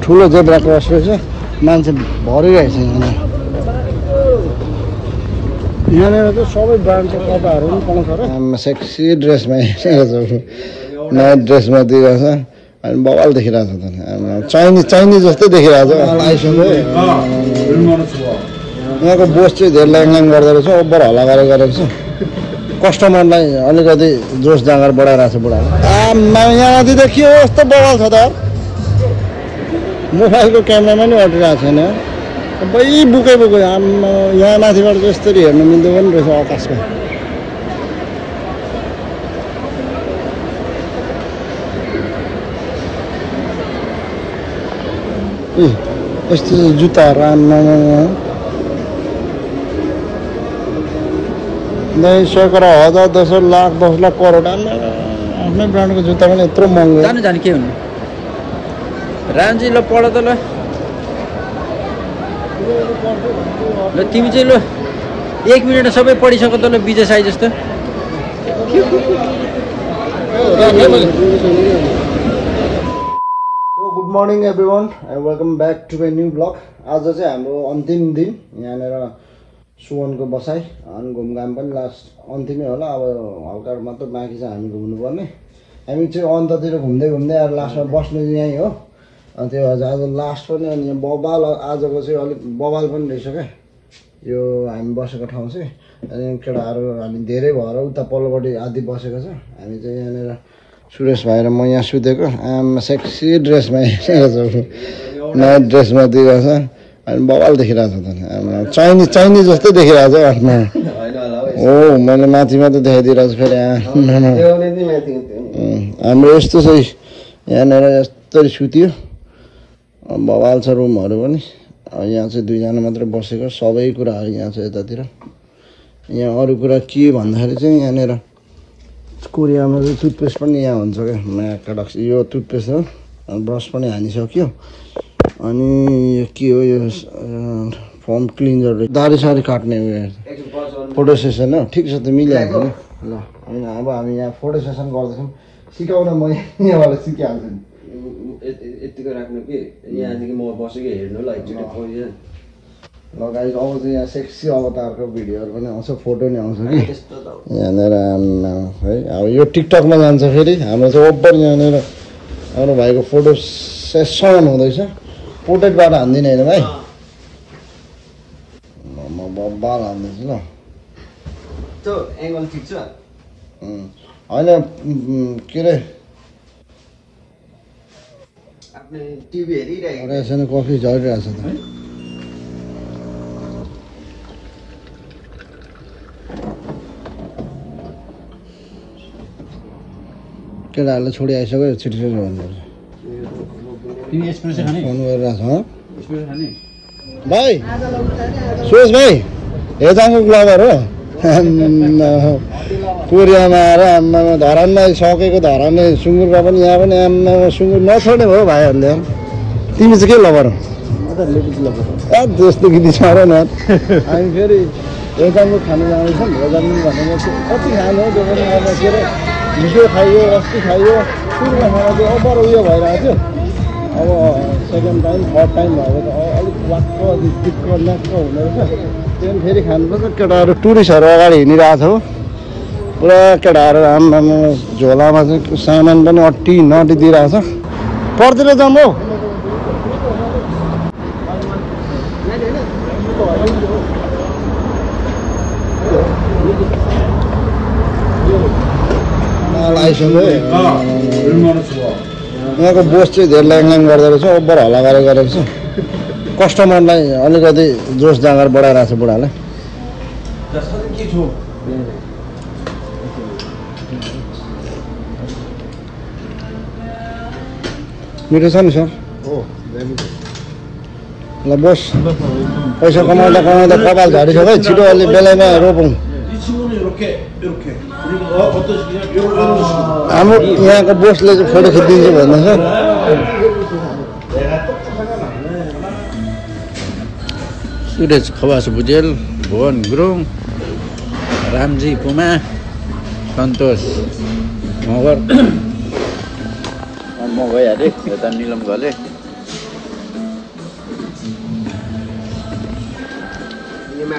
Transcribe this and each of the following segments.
ठुलो zebra cross रहेछ मान्छे भरिरहेछ यहाँनिर चाहिँ सबै ब्रान्डको कपडाहरू पनि पाउँछ र सेक्सी ड्रेसमा नयाँ ड्रेसमा दिइरहेछ अनि बवाल देखिरहेको छ त चाइनिज जस्तै देखिरहेको छ आइसक्यो यहाँको बोस चाहिँ धेरै ल्याङ गर्दो रहेछ ओभर हल्ला गरेको छ कस्टमरलाई अलिकति जोस जाँगर बढाइरहेको छ बुढाले यहाँमाथि त के यस्तो बवाल छ त मोबाइलको क्यामेरामा नि अटिरहेको छैन सबै बुकै यहाँ माथिबाट चाहिँ यस्तरी हेर्नु मिल्दो पनि रहेछ आकाशमा यस्तो जुत्ताहरू नहीं सैकड़ा हजार 10 लाख 10 लाख करोड आफ्नै ब्रान्डको जुत्ता पनि यत्रो महँगो जाने के हुनु रामजी ल पढ त ल तिमी चाहिँ ल 1 मिनेट सबै पढिसक त ल विजय साई जस्तो good morning everyone and welcome back to my new blog आज चाहिँ हाम्रो अन्तिम दिन यहाँनिर सुवनको बसाइ अनि घुमघाम पनि लास्ट अन्तिमै होला अब हल्का मात्र बाँकी छ हामी घुम्नुपर्ने हामी चाहिँ अन्ततिर घुम्दै आएर लास्टमा बस्ने यहीँ हो अनि त्यो आज लास्ट पनि अनि बबाल आजको चाहिँ अलिक बबाल पनि रहेछ क्या यो हामी बसेको ठाउँ चाहिँ अनि केटाहरू हामी धेरै भएर उता पल्लोपट्टि आदि बसेको छ हामी चाहिँ यहाँनिर सुरेश भाइ र म यहाँ सुतेको सेक्सी ड्रेसमा नयाँ ड्रेसमा दिइरहेछ अनि बवाल देखिरहेको छ त चाइनिज जस्तै देखिरहेको छ आफ्मा हो मैले माथि मात्रै देखाइदिइरहेको छु फेरि हाम्रो यस्तो चाहिँ यहाँनिर यस्तरी सुत्यो बवाल छ रुमहरू पनि यहाँ चाहिँ दुईजना मात्रै बसेको सबै कुराहरू यहाँ छ यतातिर यहाँ अरू कुरा के भन्दाखेरि चाहिँ यहाँनिर कोरियामा चाहिँ टुथपेस्ट पनि यहाँ हुन्छ क्या म्याकडक्स यो टुथपेस्ट हो ब्रस पनि हानिसक्यो अनि यो के हो यो फर्म क्लिन्जर दारी सारी काट्ने उयो फोटो सेसन हो ठिक छ त मिलिहाल्छ नि ल होइन अब हामी यहाँ फोटो सेसन गर्दैछौँ सिकाउन म यहाँबाट सिकिहाल्छु नि यतिको राख्नु कि यहाँदेखि म बसेको हेर्नु ल एकचोटि ल गाइस अब चाहिँ यहाँ सेक्सी अवतारको भिडियोहरू पनि आउँछ फोटो नि आउँछ कि यहाँनिर है अब यो टिकटकमा जान्छ फेरि हाम्रो चाहिँ ओभर यहाँनिर हाम्रो भाइको फोटो सेसन हुँदैछ पोर्ट्रेटबाट हान्दिनँ होइन भाइ म बब्बाल हान्दैछु ल एङ्गल ठिक छ होइन के अरे टिभी हेरिरहेको कफी झरिरहेको छ त केटाहरूलाई छोडी आइसक्यो छिटो भन्नुपर्छ फोन गरिरहेको छ भाइ सुरेश भाइ हेजाङको क्लबर हो कोरियामा आएर आम्मामा धरानमा सकेको धरानले सुँगुरका पनि यहाँ पनि आम्मामा सुँगुर नछोड्ने भयो भाइहरूले तिमी चाहिँ के लबर हो त्यस्तो गीत छ र न हामी फेरि हेजाङको खानु जाँदैछौँ हेजाङ भनेको कति खानु हो त्यो पनि अब के अरे हिजो खाइयो अस्ति खाइयो सुरुमा खाना चाहिँ ओभर उयो भइरहेको थियो अब सेकेन्ड टाइम थर्ड टाइम भएको त अलिक वाक्क दिक्क ल्याक्क हुँदो रहेछ त्यो पनि फेरि खानुपर्छ केटाहरू टुरिस्टहरू अगाडि हिँडिरहेको छ हो पुरा केटाहरू आम्मामा झोलामा चाहिँ सामान पनि अट्टी नटी दिइरहेको छ पर्तिर जाउँ हौ आइसक्यो यहाँको बोस चाहिँ धेरै ल्याङ गर्दो रहेछ ओभर हल्ला गरेको छ कस्टमरलाई अलिकति जोस जाँगर बढाइरहेको छ बुढाले मिठो छ नि सर ल बोस पैसा कमाउँदा कपाल झरिसक्यो है छिटो अलि बेलामा रोपौँ हाम्रो यहाँको बोसले चाहिँ फोटो खिचिदिन्छ भन्दैछ सुरेश खवास भुजेल भुवन गुरुङ रामजी पुमा सन्तोष मगर म गइहालेँ यता निलम घले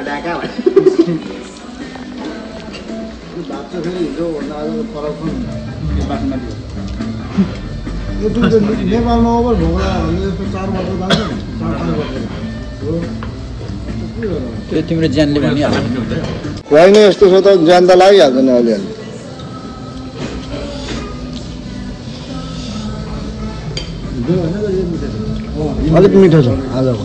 डाका भने भात चाहिँ फेरि हिजोभन्दा आजको फरक पनि यो नेपालमा ओभर भोग लाग्यो भने यस्तो 4 वर्ष जान्छ नि 4-5 वर्ष त्यो तिम्रो ज्यानले भनिहाल्छ होइन यस्तो छ त ज्यान त लागिहाल्छ नि अलिअलि अलिक मिठो छ आजको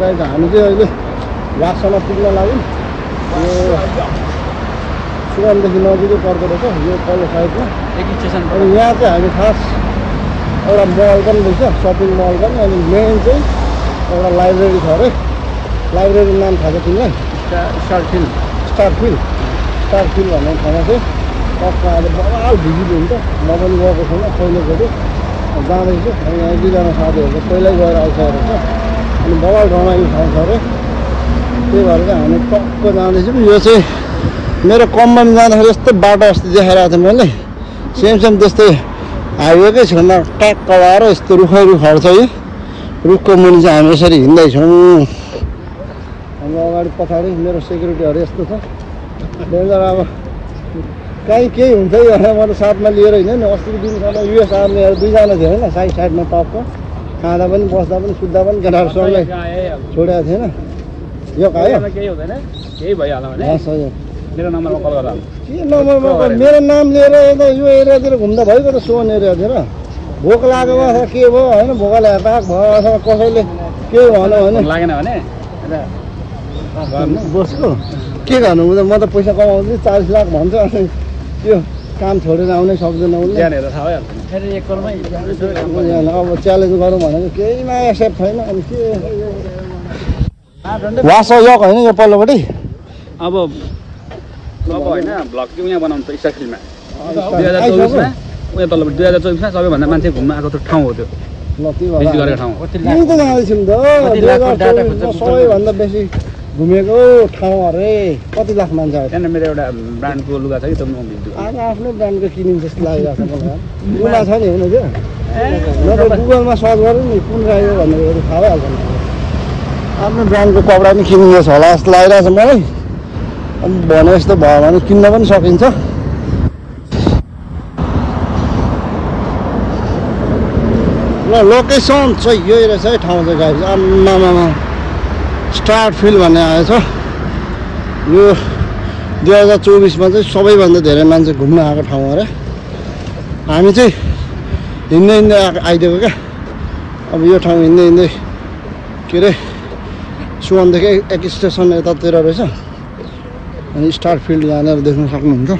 गाई हामी चाहिँ अहिले लाक्सामा पुग्न लाग्यौँ यो सुगमदेखि नजिकै पर्दो रहेछ यो तल्लो साइडमा एक स्टेसन अनि यहाँ चाहिँ हामी खास एउटा मल पनि रहेछ सपिङ मल पनि अनि मेन चाहिँ एउटा लाइब्रेरी छ अरे लाइब्रेरी नाम थाहा छ तिमीलाई स्टारफिल्ड भन्ने ठाउँमा चाहिँ टक्क आज बवाल भिजिट हुन्छ म पनि गएको छैन पहिलोचोटि जाँदैछु अनि यहाँ 2जना साथीहरू पहिल्यै गएर आइसकेको छ अनि बवाल रमाइलो ठाउँ छ अरे त्यही भएर चाहिँ हामी टक्क जाँदैछौँ यो चाहिँ मेरो कम्पनी जाँदाखेरि यस्तो बाटो अस्ति देखाइरहेको थिएँ मैले सेम त्यस्तै हाइवेकै छेउमा ट्याक्क लगाएर यस्तो रुखै रुखहरू छ यो रुखको मुनि चाहिँ हामी यसरी हिँड्दैछौँ हाम्रो अगाडि पछाडि मेरो सेक्युरिटीहरू यस्तो छ डेन्जर अब कहीँ केही हुन्छ कि भनेर म त साथमा लिएर हिँडेँ नि अस्तिको दिनसम्म युएस आर्मीहरू 2जना थियो होइन साइडमा टक्क खाँदा पनि बस्दा पनि सुत्दा पनि केटाहरूसँगै छोडेको थिएन यो आयो केही हुँदैन केही भइहाल्यो भने मेरो नम्बरमा कल गर्दा के नम्बरमा मेरो नाम लिएर यता यो एरियातिर घुम्दा भइगयो त सोन एरियातिर भोक लागेको अथवा के भयो होइन भोकले ह्यापाक भयो अथवा कसैले के भन्यो भने लागेन भने बस्नु के गर्नु म त पैसा कमाउँछु 40 लाख भन्छ अनि त्यो काम छोडेर आउनै सक्दैन उसले त्यहाँनिर थाहा भइहाल्छ फेरि एक कलमै अब च्यालेन्ज गरौँ भनेको केहीमा एक्सेप्ट छैन अनि के वास यक होइन यो पल्लोपट्टि अब होइन भ्लग चाहिँ यहाँ बनाउनु पर्छ स्टारफिल्डमा 2024मा उयो तल्लो 2024मा सबैभन्दा मान्छे घुम्न आएको त्यो ठाउँ हो त्यो ल त्यो भिजिट गरेको ठाउँ हो त्यही त जाँदैछौँ त 2024 सबैभन्दा बेसी घुमेको ठाउँ अरे कति लाख मान्छे आयो त्यहाँनिर मेरो एउटा ब्रान्डको लुगा छ कि त्यो म भिडियो आज आफ्नै ब्रान्डको किनिन्छ जस्तो लागिरहेको छ मलाई लुगा छ नि हुन त्यो नत्र गुगलमा सर्च गरौँ नि कुन रायो भनेर थाहा भइहाल्छ नि आफ्नो ब्रान्डको कपडा पनि किनिँदैछ होला जस्तो लागिरहेको छ मलाई अनि भने जस्तो भयो भने किन्न पनि सकिन्छ ल लोकेसन चाहिँ यही रहेछ है ठाउँ चाहिँ गाडी आम्मामा स्टारफिल्ड भन्ने आएछ यो 2024मा चाहिँ सबैभन्दा धेरै मान्छे घुम्न आएको ठाउँ अरे हामी चाहिँ हिँड्दै आइदिएको क्या अब यो ठाउँ हिँड्दै के अरे सुवनदेखि एक स्टेसन यतातिर रहेछ अनि स्टारफिल्ड यहाँनिर देख्न सक्नुहुन्छ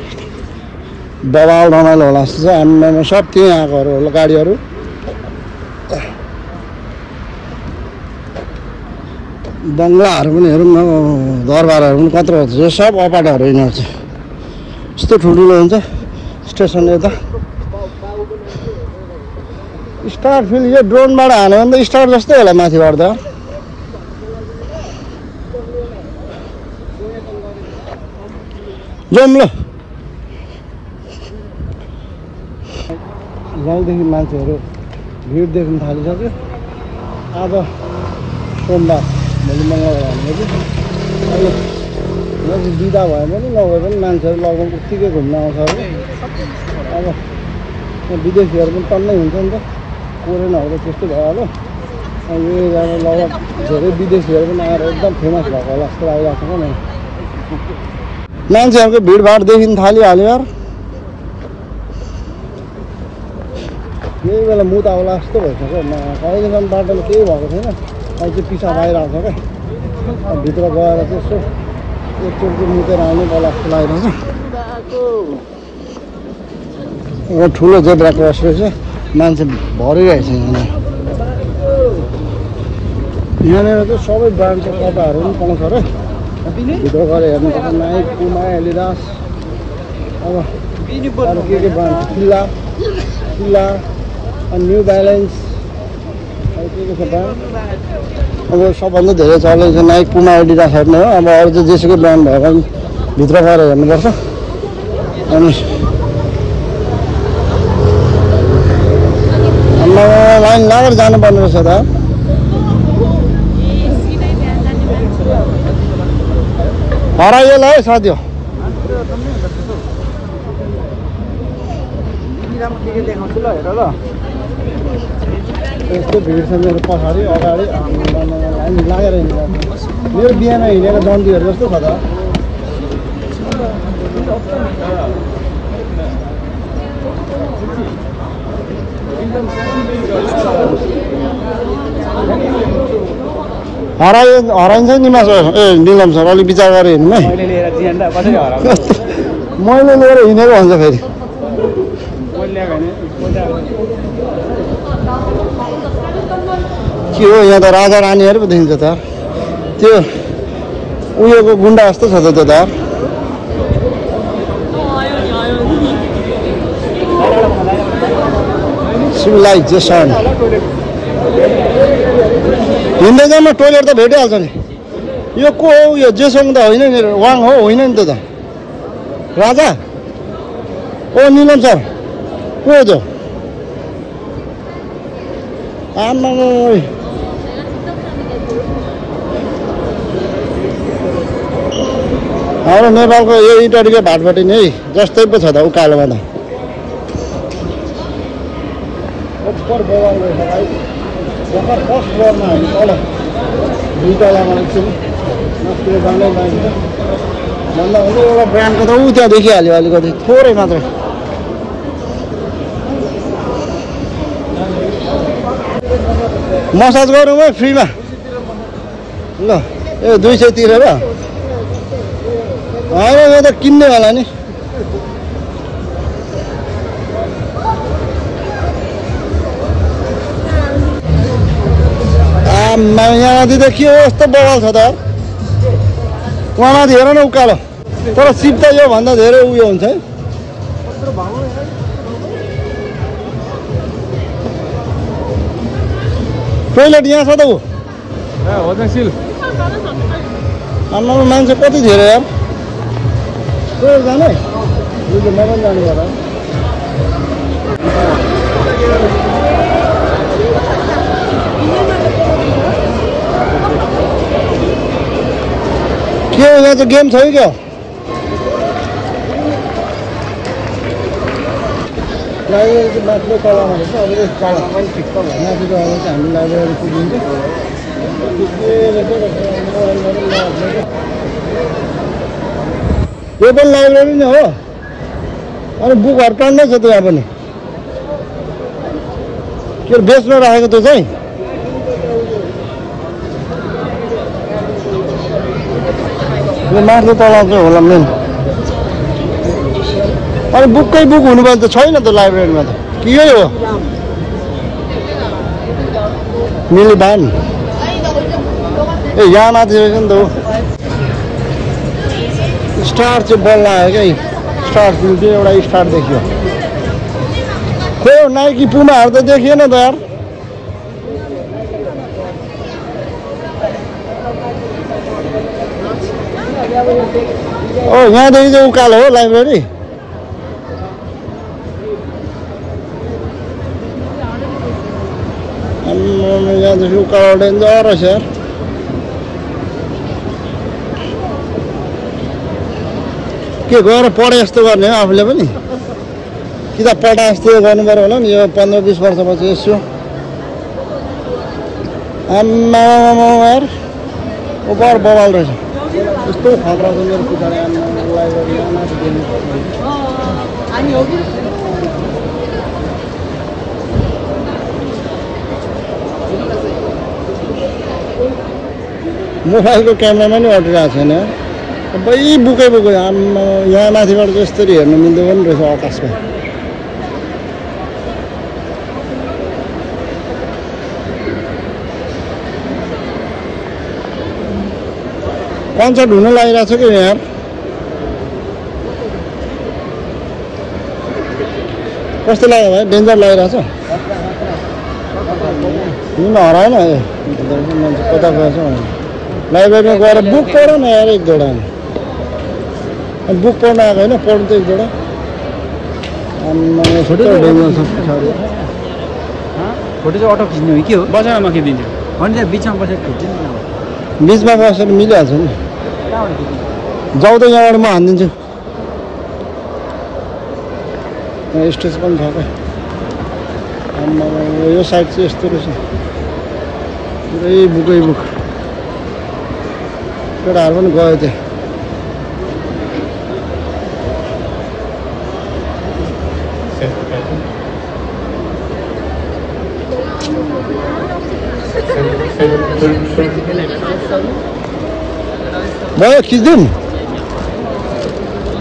बवाल रमाइलो होला जस्तो छ आम्मामा सब त्यहीँ आएकोहरू होला गाडीहरू बङ्गलाहरू पनि हेरौँ न दरबारहरू पनि कत्रो हुन्छ यो सब अपाटाहरू यिनीहरू चाहिँ यस्तो ठुल्ठुलो हुन्छ स्टेसन यता स्टारफिल्ड यो ड्रोनबाट हाल्यो भने त स्टार जस्तै होला माथिबाट त जाउँ ल गाउँदेखि मान्छेहरू भिड देख्न थालिसक्यो आज सोमबार भोलि मङ्गलबार भनेको अहिले यदि बिदा भयो भने नभए पनि मान्छेहरू लगभग उत्तिकै घुम्न आउँछ अरे अब यहाँ विदेशीहरू पनि टन्नै हुन्छ नि त कोरियनहरू त त्यस्तो भइहाल्यो अनि यो एरियामा लगभग धेरै विदेशीहरू पनि आएर एकदम फेमस भएको होला जस्तो लागिरहेको छ मलाई मान्छेहरूको भिडभाड देखिन थालिहाल्यो यार यही बेला मुता होला जस्तो भइसक्यो कहिलेसम्म बाटोमा केही भएको छैन अहिले चाहिँ पिसाब आइरहेको छ क्या भित्र गएर चाहिँ यसो एकचोटि चाहिँ मुतेर आउनु होला जस्तो लागिरहेको छ यहाँ ठुलो जेब्रा क्रस रहेछ मान्छे भरिरहेको छ यहाँनिर चाहिँ सबै ब्रान्डको कपडाहरू पनि पाउँछ अरे भित्र गएर हेर्नुपर्छ नाइक पुमा एडिडास अब के ब्रान्ड फिला अनि न्यू ब्यालेन्स के छ ब्रान्ड अब सबभन्दा धेरै चलेको छ नाइक पुमा एडिडासहरू नै हो अब अरू चाहिँ जेसुकै ब्रान्ड भएर पनि भित्र गएर हेर्नुपर्छ अनि लाइन लागेर जानुपर्ने रहेछ त हराइएला है साथी हो देखाउँछु ल हेर ल यस्तो भिड छ मेरो पछाडि अगाडि लाइन लागेर हिँडेको मेरो बिहान हिँडेको दन्तीहरू जस्तो छ त हराइन्छ नि मासु ए निलम सर अलिक विचार गरेर हिँड्नु है मैले लिएर हिँडेको भन्छ फेरि के हो यहाँ त राजा रानीहरू पो देखिन्छ त त्यो उयोको गुन्डा जस्तो छ त त्यो त सिभिलाइजेसन हिँड्दै जामा टोइलेट त भेटिहाल्छ नि यो को हो यो जेसोङ त होइन नि वाङ हो होइन नि त राजा ओ निलम सर को हो त्यो आमा हाम्रो नेपालको यो इटरीको भाटपट्टि नै जस्तै पो छ त उकालोमा त फर्स्ट फ्लोरमा हामी तल दुई तलामा एकछिन त्यो जाँदै लागिन्छ भन्दा हुन्छ एउटा ब्रान्डको त ऊ त्यहाँ देखिहाल्यो अलिकति थोरै मात्रै मसाज गरौँ है फ्रीमा ल ए 200 तिरेर होइन यो त किन्ने होला नि यहाँमाथि त के हो यस्तो बवाल छ त उहाँमाथि हेर न उकालो तर सिप त योभन्दा धेरै उयो हुन्छ है टोइलेट यहाँ छ त ऊ आमा मान्छे कति धेरै यार त्यो जाने म पनि जानु होला के हो यहाँ चाहिँ गेम छ कि क्या लाइब्रेरी माथिल्लो तलामा रहेछ अब यो तल माथिको अब चाहिँ हामी लाइब्रेरी पुगिन्छ यो पनि लाइब्रेरी नै हो अनि बुकहरू टन्नै छ त्यहाँ पनि के बेच्न राखेको त्यो चाहिँ यो माथिल्लो तला चाहिँ होला मेन अनि बुककै बुक हुनुपर्छ छैन त लाइब्रेरीमा त के यही हो मिलिबान ए यहाँ माथि रहेछ नि त हो स्टार चाहिँ बल लाग्यो क्या स्टार चाहिँ एउटा स्टार देखियो खोइ नाइकी पुमाहरू त देखिएन त यार ओ यहाँदेखि चाहिँ उकालो हो लाइब्रेरी यहाँदेखि उकालो डेन्जर रहेछ यार के गएर पढे जस्तो गर्ने हो आफूले पनि किताब पढा जस्तो गर्नु पर्यो होला नि यो 15-20 वर्षपछि यसो आम्मा यार ओभर बवाल रहेछ यस्तो खतरा छ मेरो पछाडि मोबाइलको क्यामेरामा नि अटिरहेको छैन सबै बुकै बुकै आम्मा यहाँ माथिबाट चाहिँ यसरी हेर्नु मिल्दो पनि रहेछ आकाशमा कन्सर्ट हुन लागिरहेको छ कि यार कस्तो लाग्यो भाइ डेन्जर लागिरहेछ हिँड्न हराएन ए मान्छे कता गएछ लाइब्रेरीमा गएर बुक पढ न यार एक दुईवटा अनि बुक पढ्न आएको होइन पढ्नु त एक दुईवटा फोटो डेन्जर छ पछाडि फोटो चाहिँ अटो खिच्ने हो कि हो बजारमा नखिदिन्छु अनि त्यहाँ बिचमा बसेर खिच्नु नि बिचमा बसेर मिलिहाल्छ नि जाऊ त यहाँबाट म हानिदिन्छु स्टेज पनि छ क्या यो साइड चाहिँ यस्तो रहेछ पुरै बुकै बुक केटाहरू पनि गयो त्यहाँ भयो खिचिदिउँ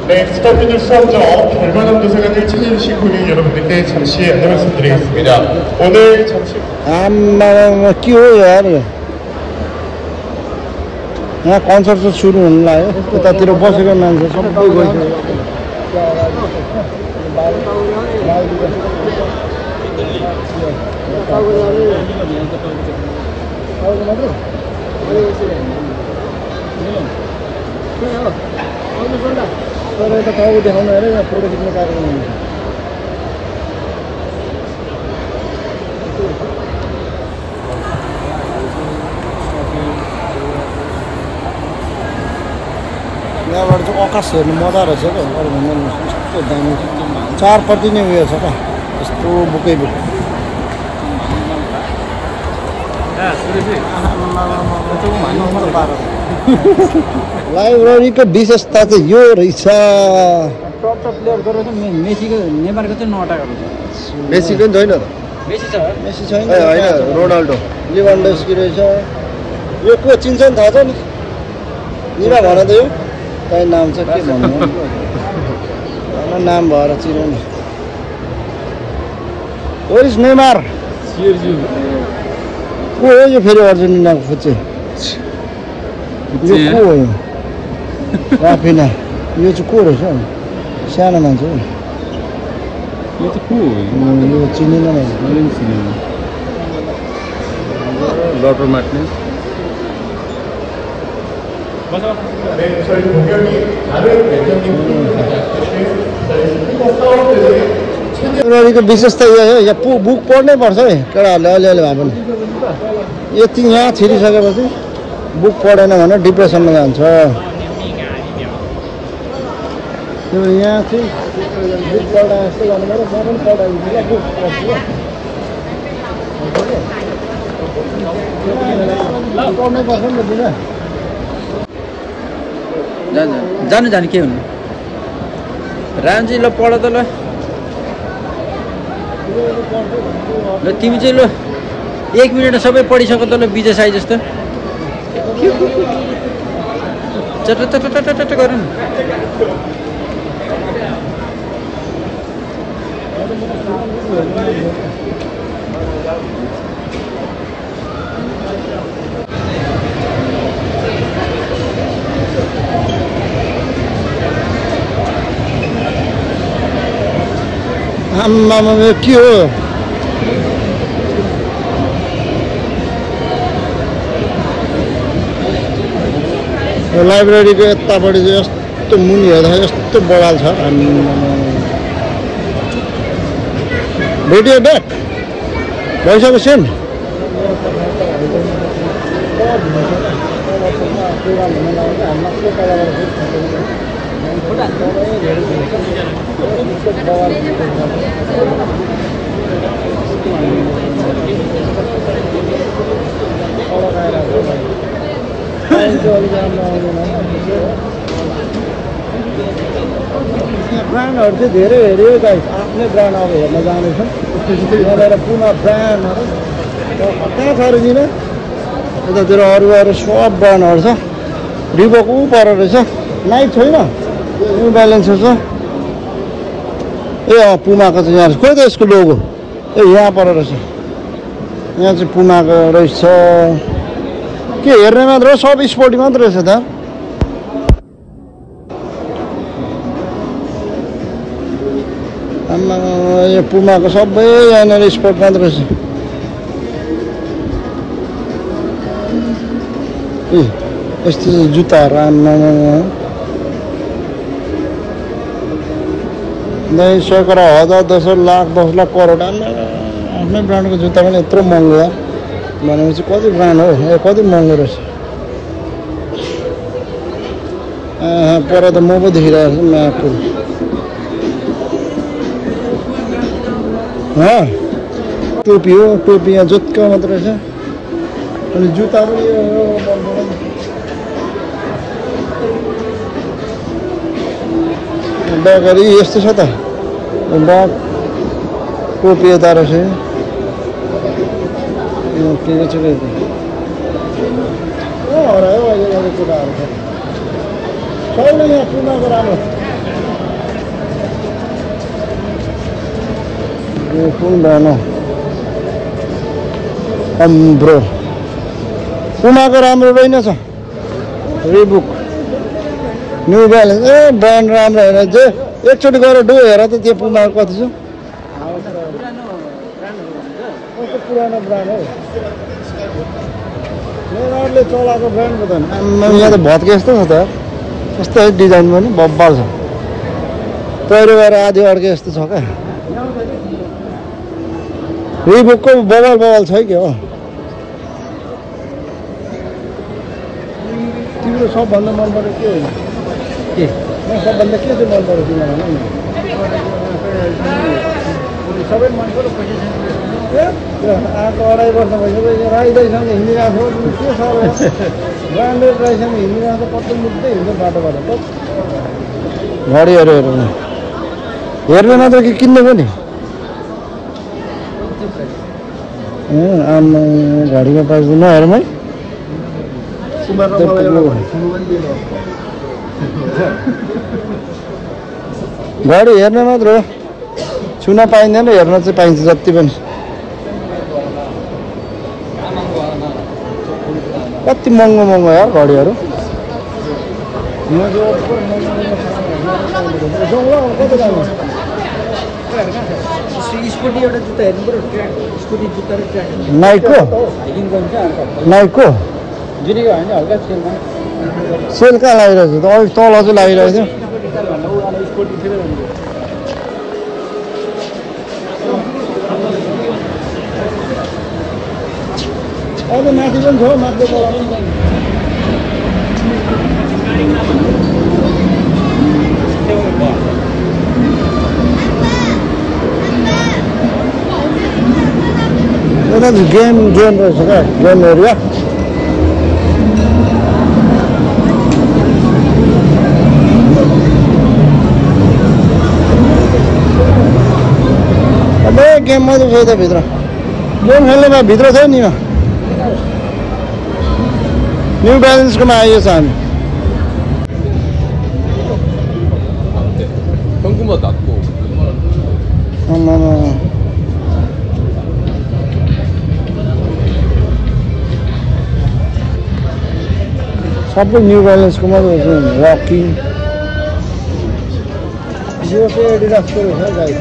네, 스타피드 수험장 결과점 도서관을 찾아주신 고객 여러분들께 잠시 안내 말씀드리겠습니다. 오늘 점심 आम्मामा के हो यार यो यहाँ कन्सर्ट चाहिँ सुरु हुनु लाग्यो यतातिर बसेको मान्छे सबै गइसक्यो तर यता टाउको देखाउनु अरे यहाँ फोटो खिच्ने कार्यक्रम हुन्छ यहाँबाट चाहिँ आकाश हेर्नु मजा रहेछ क्या अरू भन्दा यस्तो दामी चारपट्टि नै उयो छ क्या यस्तो बुकै बुक लाइब्रेरीको विशेषता चाहिँ यो रहेछ टप प्लेयर गरेर मेसीको नेमारको चाहिँ नटाको मेसीको पनि छैन त मेसी छ मेसी छैन होइन रोनाल्डो लिभान्डोस्की रहेछ यो को चिन्छ नि थाहा छ नि निरा भन त यो कहीँ नाम छ के भन्नु नाम भएर चिनौ नि ओरिस नेमार को हो यो फेरि अर्जेन्टिनाको फुच्चे यो को हो यो राफिना यो चाहिँ को रहेछ सानो मान्छे हो यो त को हो यो चिनिन मैले लटर मार्टिनेज 네, 저희 공연이 다른 매장님 लाइब्रेरीको विशेषता यो हो यहाँ बुक पढ्नै पर्छ है केटाहरूले अलिअलि भए पनि यति यहाँ छिरिसकेपछि बुक पढेन भने डिप्रेसनमा जान्छ त्यो यहाँ चाहिँ बुक पढाए जस्तो गर्नु पऱ्यो म पनि पढाइदिन्छु ल बुक पढ्छु पढ्नै पर्छ नि त दिदा जानु जानु के हुनु रामजी ल पढ त ल तिमी चाहिँ ल 1 मिनट सबै पढिसक त ल विजय साई जस्तो चट गर न आम्मामा यो के हो यो लाइब्रेरीको यतापट्टि चाहिँ यस्तो मुनि हेर्दा यस्तो बडाल छ भेटियो ब्याग भइसक्यो सेन ब्रान्डहरू चाहिँ धेरै हेऱ्यो गाइस आफ्नै ब्रान्ड अब हेर्न जाँदैछ यहाँबाट पुमा ब्रान्डहरू कहाँ छ अरे किन यतातिर अरू अरू सब ब्रान्डहरू छ रिबोक ऊ पर रहेछ नाइक छैन न्यू ब्यालेन्स छ ए पुमाको चाहिँ यहाँ खोइ त यसको लोगो ए यहाँ पर रहेछ यहाँ चाहिँ पुमाको रहेछ के हेर्ने मात्र हो सब स्पोर्टिङ मात्र रहेछ त आम्मा यो पुमाको सबै यहाँनिर स्पोर्ट मात्र रहेछ ए यस्तो जुत्ताहरू आम्मा 100 करोड 1000 10 लाख 10 लाख करोड आफ्नै ब्रान्डको जुत्ता पनि यत्रो महँगो यार भनेपछि कति ब्रान्ड हो ए कति महँगो रहेछ पर त म पो देखिरहेको छु म्यापको टोपी हो टोपी यहाँ जोत्का मात्र रहेछ अनि जुत्ता पनि यो बगरी यस्तो छ त बग टोपी यता रहेछ के के छ हरायो अहिले कुराहरू छ सबैले यहाँ पुमाको राम्रो कुन भएन अम्ब्रो पुमाको राम्रो रहेनछ रिबुक न्यू ब्यालेन्स ब्रान्ड राम्रो हेर जे एकचोटि गएर डो हेर त त्यो पुमाको कति छ पुरानो ब्रान्ड हो मेरोले चलाएको ब्रान्ड पो त यहाँ त भत्के जस्तो छ त कस्तो डिजाइन पनि बब्बाल छ पहिरो गएर आधी अड्के जस्तो छ क्या रिबुकको बबल छ कि हो तिम्रो सबभन्दा मन पऱ्यो के होइन के सबभन्दा के चाहिँ मन पऱ्यो तिमीलाई सबै मन पऱ्यो आएको 2.5 वर्ष भइसक्यो राइदाईसँग हिँडिरहेको छ के छ ब्रान्डेड राइसँग हिँडिरहेको त कति मुद्दै हिँड्छ बाटोबाट घडीहरू हेर्नु मात्र कि किन्ने पनि आमा घडीको प्राइस नहेरमै घडी हेर्नु मात्र हो छुन पाइँदैन हेर्न चाहिँ पाइन्छ जति पनि कति महँगो महँगो यार घडीहरू स्कुटी एउटा जुत्ता हेर्नु पऱ्यो स्कुटी जुत्ता र ट्र्याक नाइकको नाइकको जुनेको होइन हल्का सेलमा सेल कहाँ लागिरहेको छ त अलिक तल चाहिँ लागिरहेको थियो अहिले माथि पनि छ माथि तल पनि गेम रहेछ क्या गेम एरिया गेम मात्रै छ त भित्र गेम खेल्ने भए भित्र छ नि न्यू ब्यालेन्सकोमा आइयो छ हामी सबै न्यू ब्यालेन्सको मात्रै रकी यो चाहिँ एडिडासको रहेछ गाई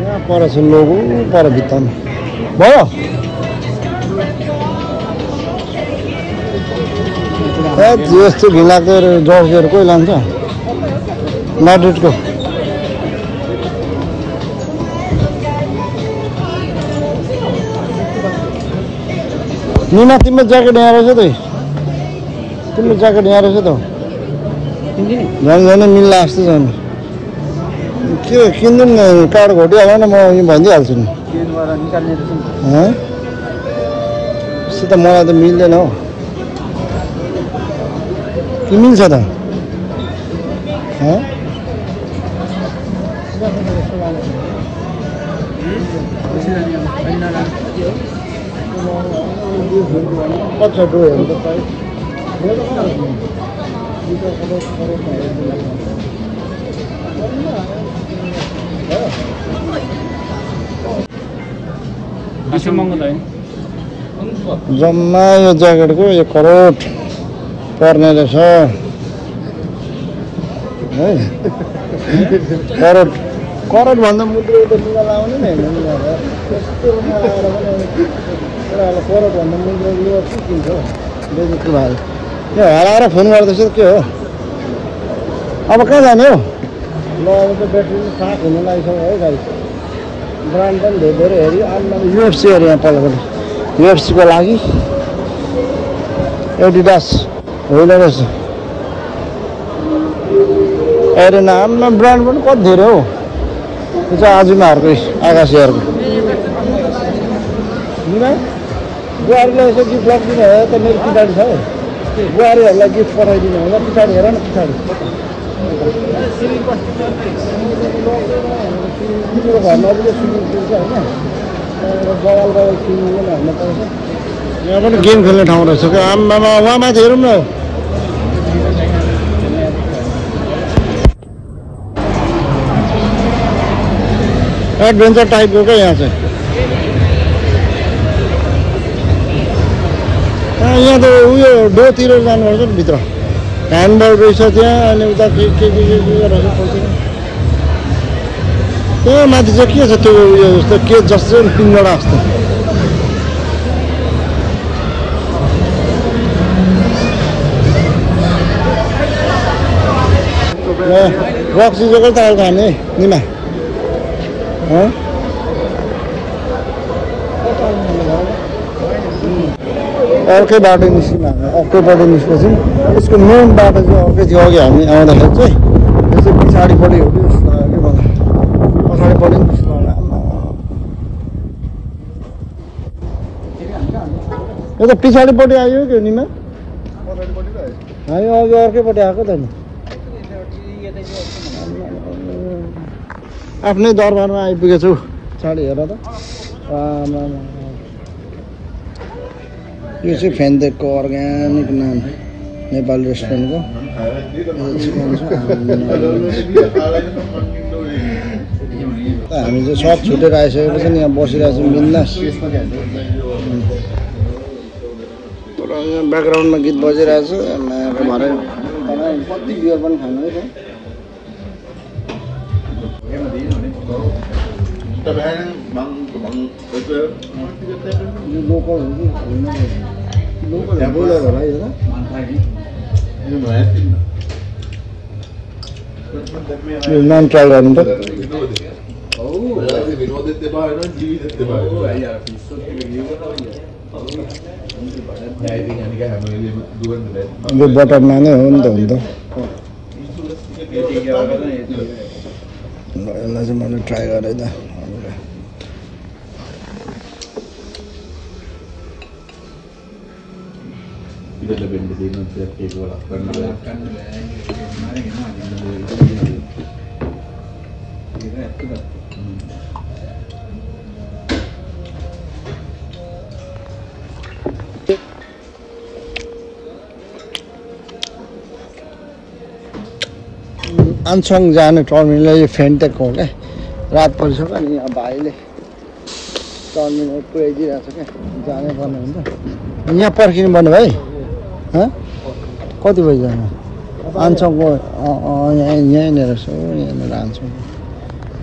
यहाँ पर छ लोगो पर भित्तामा भयो यस्तो घिलाको जर्सीहरू कोही लान्छ म्याड्रिडको निमा तिम्रो ज्याकेट यहाँ रहेछ त तिम्रो ज्याकेट यहाँ रहेछ त झन् झन् मिल्ला जस्तो छ नि के किन्नु नि कार्ड घटिहाल्यो भने म यो भनिदिइहाल्छु नि यस्तो त मलाई त मिल्दैन हौ कि मिल्छ त कति छ डोहरू त प्राइस जम्मा यो ज्याकेटको 1 करोड पर्ने रहेछ है करोडभन्दा मुद्रा त लुगा लाउने नै होइन त्यस्तो लगाएर पनि करोडभन्दा मुद्रा लुगा के किन्छ बेजुको भाइ यो हराएर फोन गर्दैछ के हो अब कहाँ जाने हो ल अब त ब्याट्री साफ हुन लागिसक्यो है गाडी ब्रान्ड पनि धेरै हेऱ्यो आम्मा UFC हेऱ्यो यहाँ तलबाट UFC को लागि एडिडास होइन रहेछ अरे नाममा ब्रान्ड पनि कति धेरै हौ त्यो चाहिँ आजुमाहरूकै आकाशीहरूको बुहारीलाई यसो गिफ्ट लगिदिनु हो त मेरो पछाडि छ बुहारीहरूलाई गिफ्ट पठाइदिनु होला पछाडि हेर न पछाडि तिम्रो घरमा पनि स्विमिङ पुल छ होइन बगाल गएर स्विमिङ पनि हाल्न पाउँछ यहाँ पनि गेम खेल्ने ठाउँ रहेछ क्या आमामा उहाँ माथि हेरौँ न एडभेन्चर टाइपको क्या यहाँ चाहिँ यहाँ त उयो डोतिर जानुपर्छ नि भित्र ह्यान्डबल रहेछ त्यहाँ अनि उता के गरेर त्यहाँ माथि चाहिँ के छ त्यो उयो जस्तो के जस्तो पिङडा जस्तो रक्सी जग्गा त खाने निमा अर्कै बाटो निस्क्यौँ हामी अर्कैपट्टि निस्केछौँ यसको मेन बाटो चाहिँ अर्कै थियो अघि हामी आउँदाखेरि चाहिँ यो चाहिँ पछाडिपट्टि हो कि जस्तो लाग्यो कि मलाई पछाडिपट्टि पनि जस्तो लाग्यो यो त पछाडिपट्टि आयो कि निमा हामी अघि अर्कैपट्टि आएको त नि आफ्नै दरबारमा आइपुगेछु पछाडि हेर त यो चाहिँ फेन्देकको अर्ग्यानिक नाम नेपाली रेस्टुरेन्टको हामी चाहिँ सब छुटेर आइसकेपछि नि यहाँ बसिरहेको छौँ बिन्दास तर यहाँ ब्याकग्राउन्डमा गीत बजिरहेको छ भरे कति बियर पनि खानु है लोकल हो कि लोकल बोलेर होला यो नाम ट्राई गर्नु त यो बटर नान नै हो नि त हुन त यसलाई चाहिँ मैले ट्राई गरेँ त आन्सङ जाने टर्मिनल यो फेन्टेक हो क्या रात परिसक्यो नि यहाँ भाइले टर्मिनल पुऱ्याइदिइरहेको छ क्या जानै पर्ने हुन्छ यहाँ पर्खिनु पर्ने भाइ कति बजी जानु आन्सङको यहीँनिर रहेछ यहाँनिर आन्सङ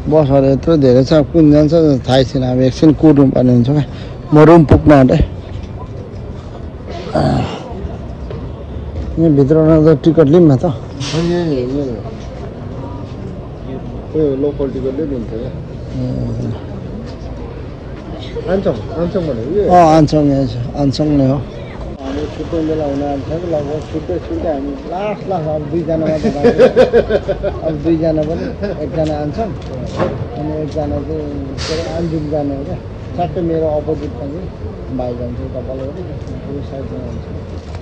बसहरू यत्रो धेरै छ कुन जान्छ थाहै छैन अब एकछिन कुद्नु पर्ने हुन्छ क्या म रुम पुग्न आँटे यहाँ भित्रमा त टिकट लिऊँ न त लोकल टिकटले दिन्छ क्या आन्सङ भनेको आन्सङ यहाँ छ आन्सङ नै हो हामी छुट्टै बेला हुन आँट्छ कि लगभग छुट्टै हामी लास्ट अब दुईजना मात्रै अब दुईजना पनि एकजना आन्छौँ अनि एकजना चाहिँ के अरे आन्जुम जाने हो क्या ठ्याक्कै मेरो अपोजिटमा चाहिँ भाइ जान्छ तपाईँलाई पनि साइडमा हुन्छ